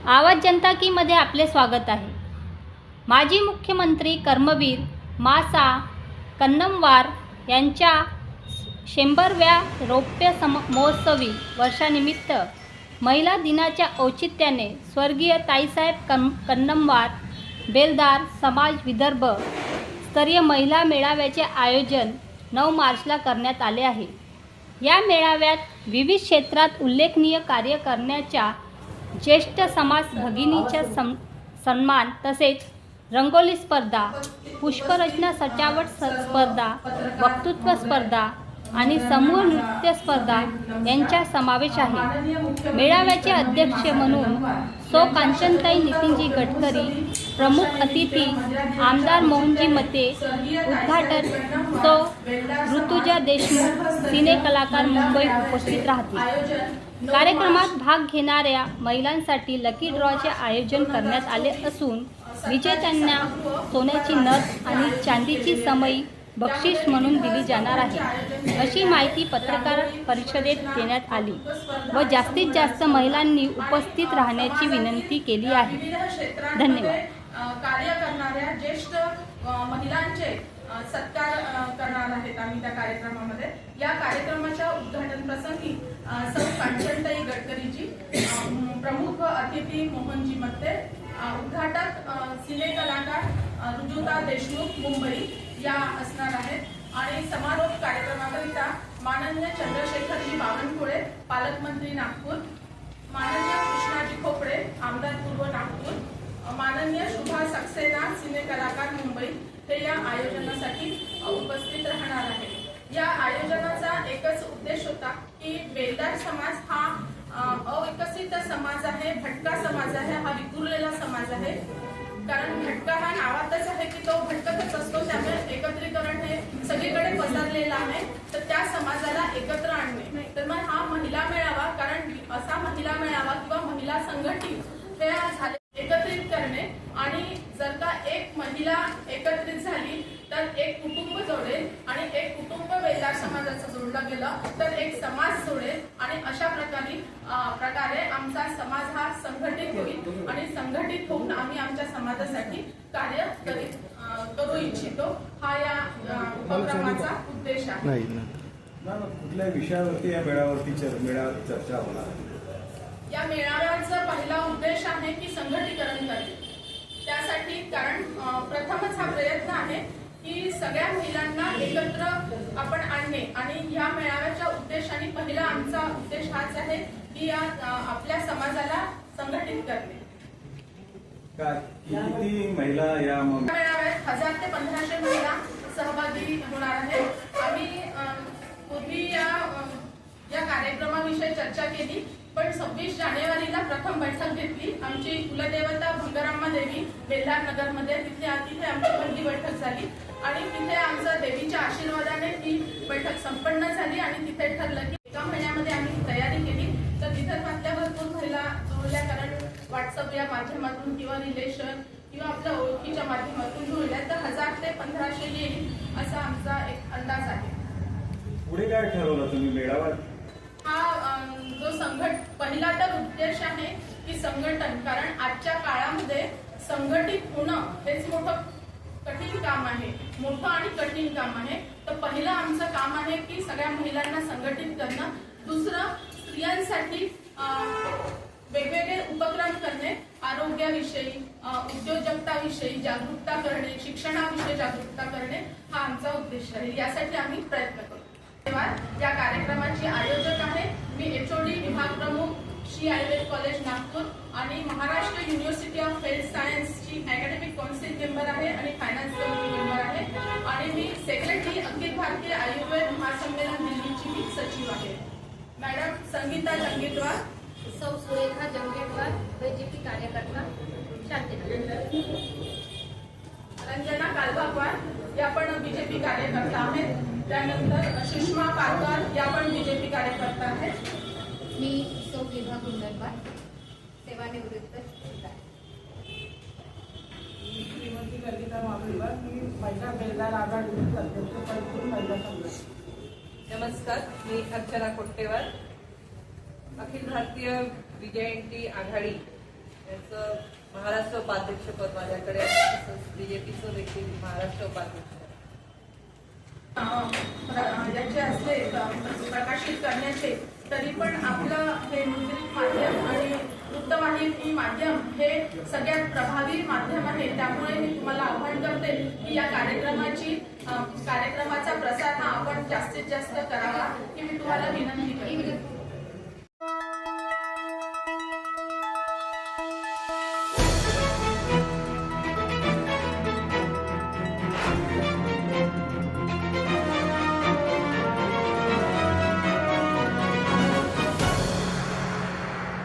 आवाज जनता की मध्ये आपले स्वागत आहे। माजी मुख्यमंत्री कर्मवीर मासा कन्नमवार यांच्या 100व्या रौप्य महोत्सवी वर्षानिमित्त महिला दिनाच्या औचित्याने स्वर्गीय ताईसाहेब कन्नमवार बेलदार समाज विदर्भ स्तरीय महिला मेळाव्याचे आयोजन 9 मार्चला करण्यात आले आहे। या मेळाव्यात विविध क्षेत्रात उल्लेखनीय कार्य करण्याच्या ज्येष्ठ समाज भगिनीच्या सन्मान तसेच रंगोली स्पर्धा, पुष्परचना सजावट स्पर्धा, वक्तृत्व स्पर्धा आणि समूह नृत्य स्पर्धा यांचा समावेश आहे। मेळाव्याचे अध्यक्ष म्हणून सौ कांचनताई नितीनजी गडकरी, प्रमुख अतिथी आमदार मोहनजी मते, उद्घाटन सौ ऋतुजा देशमुख, सिने कलाकार मुंबई उपस्थित राहतील। कार्यक्रमात भाग घेणाऱ्या महिलांसाठी लकी ड्रॉचे आयोजन करण्यात आले असून विजेत्यांना सोन्याची नथ आणि चांदीची समई बक्षीस म्हणून दिली जाणार आहे, अशी माहिती पत्रकार परिषदेत देण्यात आली व जास्तीत जास्त महिलांनी उपस्थित राहण्याची विनंती केली आहे। धन्यवाद। कार्य करणाऱ्या ज्येष्ठ महिलांचे सत्कार करणार आहेत आम्ही त्या कार्यक्रमामध्ये। या कार्यक्रमाच्या उद्घाटन प्रसंगी सौ कांचनताई गडकरीजी, प्रमुख अतिथी मोहनजी मत्ते, उद्घाटक सिने कलाकार ऋतुजा देशमुख मुंबई या असणार आहेत आणि समारोप कार्यक्रमाकरिता माननीय चंद्रशेखरजी बावनकुळे, पालकमंत्री नागपूर, माननीय कृष्णाजी खोपडे, आमदार पूर्व नागपूर, माननीय शुभा सक्सेना, सिने कलाकार मुंबई हे या आयोजनासाठी उपस्थित राहणार आहेत। या आयोजनाचा एकच उद्देश होता की बेलदार समाज हा अविकसित समाज आहे, भटका समाज आहे, हा विखुरलेला समाज आहे। कारण भटका हा नावातच आहे की तो भटकतच असतो, त्यामुळे एकत्रीकरण हे सगळीकडे पसरलेलं आहे। तर त्या समाजाला एकत्र आणणे, तर मग हा महिला मेळावा, कारण असा महिला मेळावा किंवा महिला संघटित हे झाले एकत्रित करणे आणि जर का एक महिला एकत्रित झाली तर एक कुटुंब जोडेल आणि एक कुटुंब बेलदार समाजाचं जोडलं गेलं तर एक समाज जोडेल आणि अशा प्रकारे आमचा समाज हा संघटित होईल आणि संघटित होऊन आम्ही आमच्या समाजासाठी कार्य करू इच्छितो। हा या उपक्रमाचा उद्देश आहे। कुठल्या विषयावरती या मेळाव्यावरती चर्चा होणार आहे? या मेळाव्याचा पहिला उद्देश आहे की संघटीकरण करणे। त्यासाठी कारण प्रथमच हा प्रयत्न आहे की सगळ्या महिलांना एकत्र आपण आणणे आणि या मेळाव्याच्या उद्देशाने पहिला आमचा उद्देश हाच आहे की आपल्या समाजाला संघटित करणे। किती महिला या मेळाव्यात 1000 ते 1500 महिला सहभागी होणार आहेत। आम्ही पूर्वी या कार्यक्रमाविषयी चर्चा केली, पण 26 जानेवारीला प्रथम बैठक घेतली। आमची कुलदेवता भंगराम्मा देवी बेलदार नगर मध्ये, तिथे आमची पहिली बैठक झाली आणि तिथे आमच्या देवीच्या आशीर्वादाने ती बैठक संपन्न झाली आणि तिथे ठरलं की एका महिन्यामध्ये आम्ही तयारी केली तर विदर्भातल्या भरपूर महिला जोडल्या, कारण व्हॉट्सअप या माध्यमातून किंवा रिलेशन किंवा आपल्या ओळखीच्या माध्यमातून जोडल्या तर 1000 ते 1500 येईल असा आमचा एक अंदाज आहे। पुढे काय ठरवलं तुम्ही मेळावा? हा जो पहिला तर उद्देश आहे की संघटन, कारण आजच्या काळामध्ये संघटित होणं हेच मोठं कठीण काम आहे, मोठं आणि कठीण काम आहे। तर पहिलं आमचं काम आहे की सगळ्या महिलांना संघटित करणं। दुसरं, स्त्रियांसाठी वेगवेगळे उपक्रम करणे, आरोग्याविषयी, उद्योजकताविषयी जागरूकता करणे, शिक्षणाविषयी जागरूकता करणे हा आमचा उद्देश आहे। यासाठी आम्ही प्रयत्न करू। या कार्यक्रमाची आयोजक आहे मी HOD विभाग प्रमुख श्री आयुर्वेद कॉलेज नागपूर आणि महाराष्ट्र युनिव्हर्सिटी ऑफ हेल्थ सायन्सची अकॅडमिक काउन्सिल मेंबर आहे आणि फायनान्स कमिटी मेंबर आहे आणि मी सेक्रेटरी अखिल भारतीय आयुर्वेद महासंमेलन दिल्लीची मी सचिव आहे। मॅडम संगीता जंगेटवार, सौ सुरेखा जंगेटवार, BJP कार्यकर्ता शांतीनगर, रंजना कालभागवार या पण BJP कार्यकर्ता आहेत। त्यानंतर सुषमा पारकर या पण BJP कार्यकर्ता आहेत। मी सौ विभा गुंडलवार, सेवानिवृत्त श्रीमती ललिता मावळीवर, मी महिला बेलदार आघाडीचे अध्यक्ष महिला संघ। नमस्कार, मी अर्चना कोट्टेवार, अखिल भारतीय विजयंती आघाडी यांचं महाराष्ट्र उपाध्यक्षपद माझ्याकडे बीजेपीचं देखील महाराष्ट्र उपाध्यक्ष. याचे असले प्रकाशित करण्याचे, तरी पण आपलं हे मुद्रित माध्यम आणि वृत्तवाहिनी माध्यम हे सगळ्यात प्रभावी माध्यम आहे. त्यामुळे मी तुम्हाला आव्हान करते की या कार्यक्रमाचा प्रसार हा आपण जास्तीत जास्त करावा ही मी तुम्हाला विनंती करते.